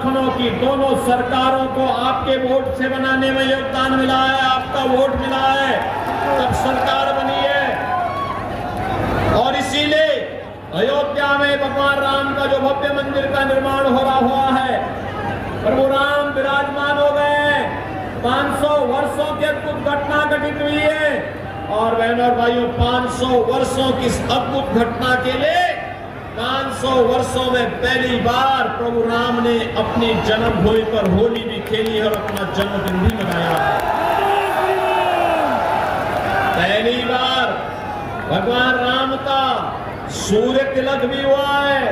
लखनऊ की दोनों सरकारों को आपके वोट से बनाने में योगदान मिला है, आपका वोट मिला है, तब सरकार बनी है। और इसीलिए अयोध्या में भगवान राम का जो भव्य मंदिर का निर्माण हो रहा हुआ है, प्रभु राम विराजमान हो गए। 500 वर्षों की अद्भुत घटना घटित हुई है। और बहनों और भाइयों, 500 वर्षों की इस अद्भुत घटना के लिए 500 वर्षों में पहली बार प्रभु राम ने अपनी जन्मभूमि पर होली भी खेली है और अपना जन्मदिन भी मनाया है। पहली बार भगवान राम का सूर्य तिलक भी हुआ है।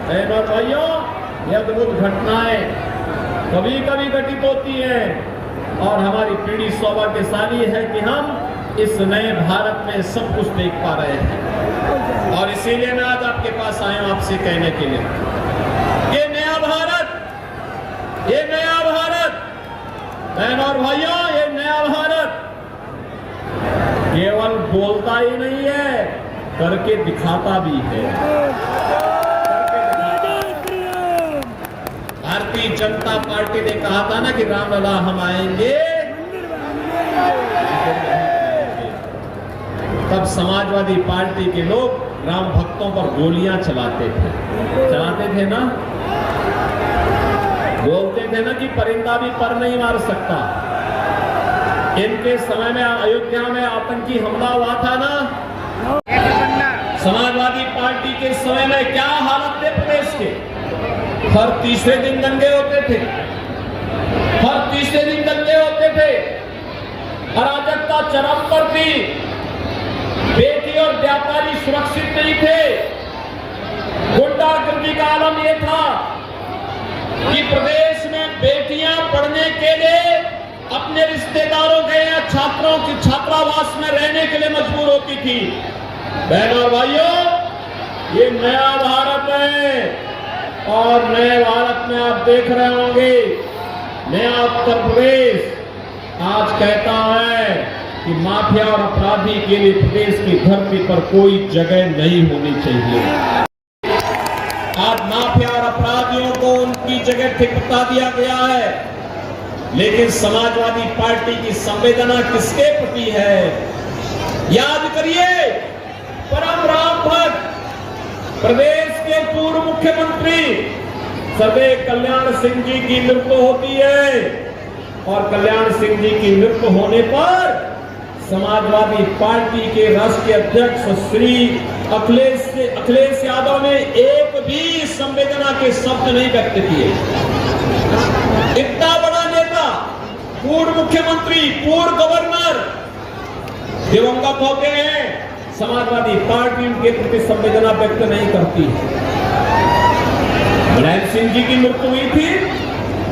बहनों और भाइयों, यह अद्भुत घटनाएं कभी कभी घटित होती हैं और हमारी पीढ़ी सौभाग्यशाली है कि हम इस नए भारत में सब कुछ देख पा रहे हैं। और इसीलिए मैं आज आपके पास आया हूं आपसे कहने के लिए, ये नया भारत, ये नया भारत, बहनों और भाइयों, ये नया भारत केवल बोलता ही नहीं है, करके दिखाता भी है। भारतीय जनता पार्टी ने कहा था ना कि रामलला हम आएंगे, तब समाजवादी पार्टी के लोग राम भक्तों पर गोलियां चलाते थे ना, बोलते थे ना कि परिंदा भी पर नहीं मार सकता। इनके समय में अयोध्या में आतंकी हमला हुआ था ना, समाजवादी पार्टी के समय में क्या हालत थे प्रदेश के। हर तीसरे दिन दंगे होते थे, हर तीसरे दिन दंगे होते थे, अराजकता चरम पर थी, बेटी और व्यापारी सुरक्षित नहीं थे। गुंडागर्दी का आलम यह था कि प्रदेश में बेटियां पढ़ने के लिए अपने रिश्तेदारों के या छात्रों की छात्रावास में रहने के लिए मजबूर होती थी। बहनों और भाइयों, ये नया भारत है और नए भारत में आप देख रहे होंगे, नया उत्तर प्रदेश आज कहता है कि माफिया और अपराधी के लिए प्रदेश की धरती पर कोई जगह नहीं होनी चाहिए। आज माफिया और अपराधियों को उनकी जगह ठीक बता दिया गया है, लेकिन समाजवादी पार्टी की संवेदना किसके प्रति है? याद करिए, परम राम भक्त प्रदेश के पूर्व मुख्यमंत्री सर्वे कल्याण सिंह जी की मृत्यु होती है और कल्याण सिंह जी की मृत्यु होने पर समाजवादी पार्टी के राष्ट्रीय अध्यक्ष श्री अखिलेश यादव ने एक भी संवेदना के शब्द नहीं व्यक्त किए। इतना बड़ा नेता, पूर्व मुख्यमंत्री, पूर्व गवर्नर दिवंगत हो गए हैं, समाजवादी पार्टी उनके प्रति संवेदना व्यक्त नहीं करती। मुलायम सिंह जी की मृत्यु हुई थी,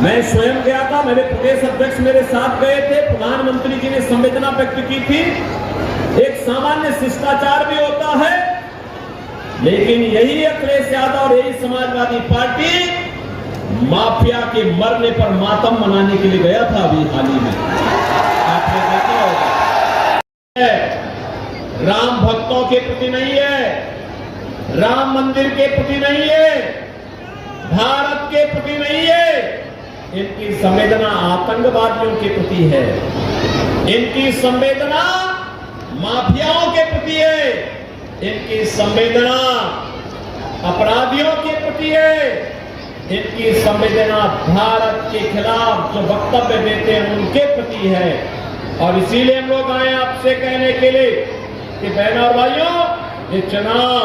मैं स्वयं गया था, मेरे प्रदेश अध्यक्ष मेरे साथ गए थे, प्रधानमंत्री जी ने संवेदना व्यक्त की थी। एक सामान्य शिष्टाचार भी होता है, लेकिन यही अखिलेश यादव और यही समाजवादी पार्टी माफिया के मरने पर मातम मनाने के लिए गया था अभी हाल ही में, आपने देखा होगा। राम भक्तों के प्रति नहीं है, राम मंदिर के प्रति नहीं है, भारत के प्रति नहीं है, इनकी संवेदना आतंकवादियों के प्रति है, इनकी संवेदना माफियाओं के प्रति है, इनकी संवेदना अपराधियों के प्रति है, इनकी संवेदना भारत के खिलाफ जो वक्तव्य देते हैं उनके प्रति है। और इसीलिए हम लोग आए आपसे कहने के लिए कि बहनों और भाइयों, ये चुनाव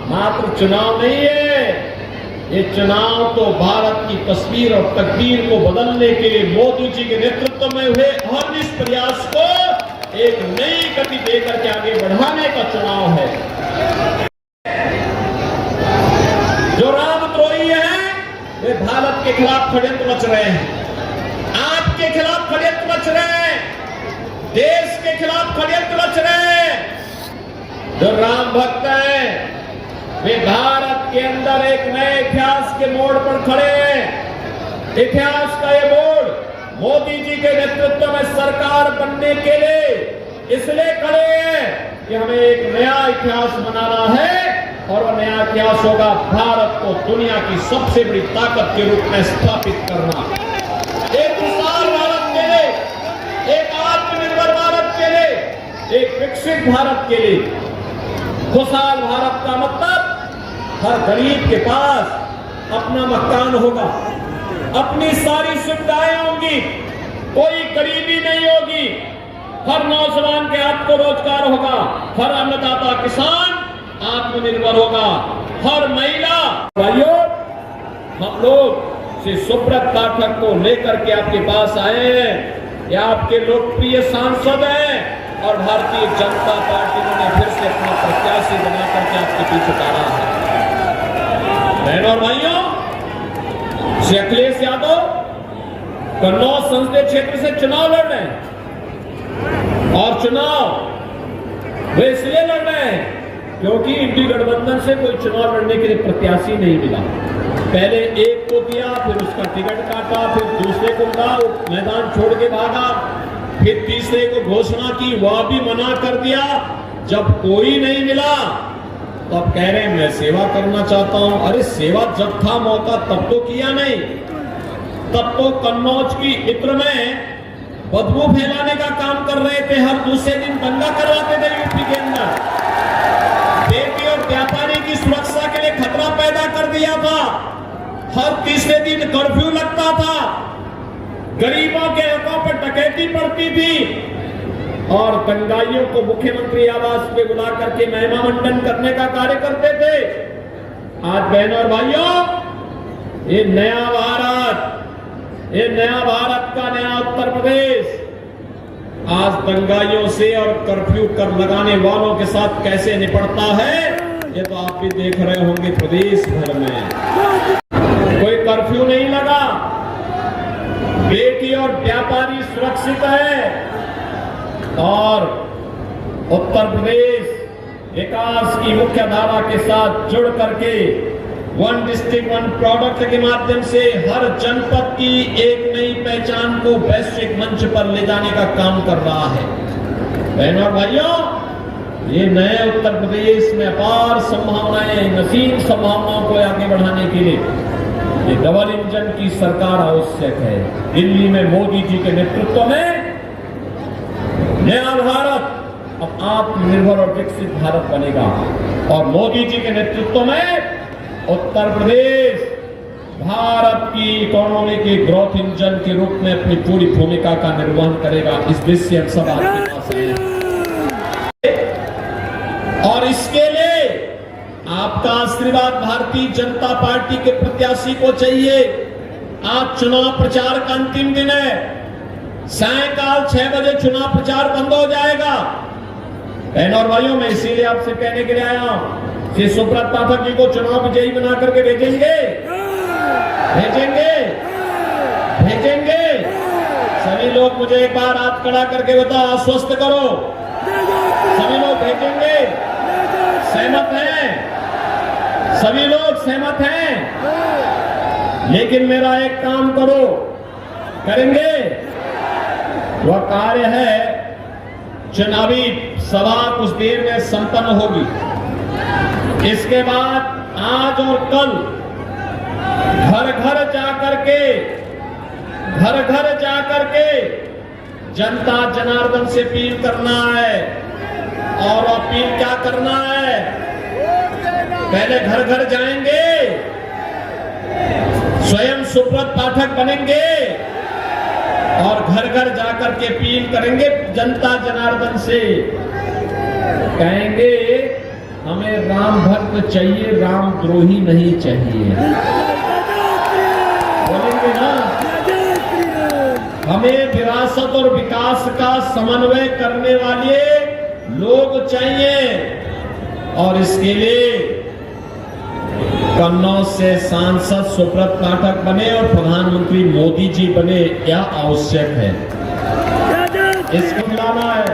मात्र चुनाव नहीं है, ये चुनाव तो भारत की तस्वीर और तकदीर को बदलने के लिए मोदी जी के नेतृत्व में हुए हर इस प्रयास को एक नई गति देकर के आगे बढ़ाने का चुनाव है। जो रामद्रोही हैं, वे भारत के खिलाफ षड्यंत्र रच रहे हैं, आपके खिलाफ षड्यंत्र रच रहे हैं, देश के खिलाफ षड्यंत्र रच रहे हैं। जो राम भक्त हैं, वे भारत के अंदर एक नए इतिहास के मोड़ पर खड़े हैं। इतिहास का ये मोड़ मोदी जी के नेतृत्व में सरकार बनने के लिए इसलिए खड़े हैं कि हमें एक नया इतिहास बनाना है और वो नया इतिहास होगा भारत को दुनिया की सबसे बड़ी ताकत के रूप में स्थापित करना। एक विशाल भारत के लिए, एक आत्मनिर्भर भारत के लिए, एक विकसित भारत के लिए। खुशहाल भारत का मतलब हर गरीब के पास अपना मकान होगा, अपनी सारी सुविधाएं होंगी, कोई गरीबी नहीं होगी, हर नौजवान के हाथ को रोजगार होगा, हर अन्नदाता किसान आत्मनिर्भर होगा, हर महिला। भाइयों, हम लोग श्री सुब्रत पाठक को लेकर के आपके पास आए हैं। ये आपके लोकप्रिय सांसद हैं और भारतीय जनता पार्टी ने फिर से अपना प्रत्याशी बना करके आपके बीच उतारा है। बहनों और भाइयों, श्री अखिलेश यादव कन्नौज संसदीय क्षेत्र से चुनाव लड़ रहे हैं और चुनाव वे इसलिए लड़ रहे हैं क्योंकि इंडी गठबंधन से कोई चुनाव लड़ने के लिए प्रत्याशी नहीं मिला। पहले एक को दिया, फिर उसका टिकट काटा, फिर दूसरे को मिला, मैदान छोड़ के भागा, फिर तीसरे को घोषणा की, वह भी मना कर दिया। जब कोई नहीं मिला तो अब कह रहे हैं मैं सेवा करना चाहता हूं। अरे सेवा जब था मौका तब तो किया नहीं, तब तो कन्नौज की इत्र में बदबू फैलाने का काम कर रहे थे, हर दूसरे दिन दंगा करवाते थे यूपी के अंदर, बेटी और व्यापारी की सुरक्षा के लिए खतरा पैदा कर दिया था, हर तीसरे दिन कर्फ्यू लगता था, गरीबों के हकों पर डकैती पड़ती थी और दंगाइयों को मुख्यमंत्री आवास पे बुला करके महिमा मंडन करने का कार्य करते थे। आज बहनों और भाइयों, ये नया भारत का नया उत्तर प्रदेश आज दंगाइयों से और कर्फ्यू कर लगाने वालों के साथ कैसे निपटता है, ये तो आप भी देख रहे होंगे। प्रदेश भर में कोई कर्फ्यू नहीं लगा, बेटी और व्यापारी सुरक्षित है और उत्तर प्रदेश विकास की मुख्य धारा के साथ जुड़ करके वन डिस्ट्रिक्ट वन प्रोडक्ट के माध्यम से हर जनपद की एक नई पहचान को वैश्विक मंच पर ले जाने का काम कर रहा है। बहनों और भाइयों, ये नए उत्तर प्रदेश में अपार संभावनाएं, नसीब संभावनाओं को आगे बढ़ाने के लिए ये डबल इंजन की सरकार आवश्यक है। दिल्ली में मोदी जी के नेतृत्व में नया भारत अब आत्मनिर्भर और विकसित भारत बनेगा और मोदी जी के नेतृत्व में उत्तर प्रदेश भारत की इकोनॉमी के ग्रोथ इंजन के रूप में अपनी पूरी भूमिका का निर्वहन करेगा। इस देश से हम सब आपके पास हैं और इसके लिए आपका आशीर्वाद भारतीय जनता पार्टी के प्रत्याशी को चाहिए। आज चुनाव प्रचार का अंतिम दिन है, सायंकाल 6 बजे चुनाव प्रचार बंद हो जाएगा। बहनों और भाइयों, मैं इसीलिए आपसे कहने के लिए आया हूं, श्री सुब्रत पाठक जी को चुनाव विजयी बना करके भेजेंगे। सभी लोग मुझे एक बार हाथ खड़ा करके बताओ, आश्वस्त करो। सभी लोग भेजेंगे, सहमत हैं? सभी लोग सहमत हैं? लेकिन मेरा एक काम करो, करेंगे? वह कार्य है, चुनावी सभा कुछ देर में संपन्न होगी। इसके बाद आज और कल घर घर जाकर के जनता जनार्दन से अपील करना है। और अपील क्या करना है? पहले घर घर जाएंगे, स्वयं सुब्रत पाठक बनेंगे और घर घर जाकर के अपील करेंगे जनता जनार्दन से। कहेंगे हमें राम भक्त चाहिए, राम द्रोही नहीं चाहिए। बोलेंगे ना? हमें विरासत और विकास का समन्वय करने वाले लोग चाहिए और इसके लिए कन्नौज से सांसद सुब्रत पाठक बने और प्रधानमंत्री मोदी जी बने, क्या आवश्यक है? इसको मिलाना है।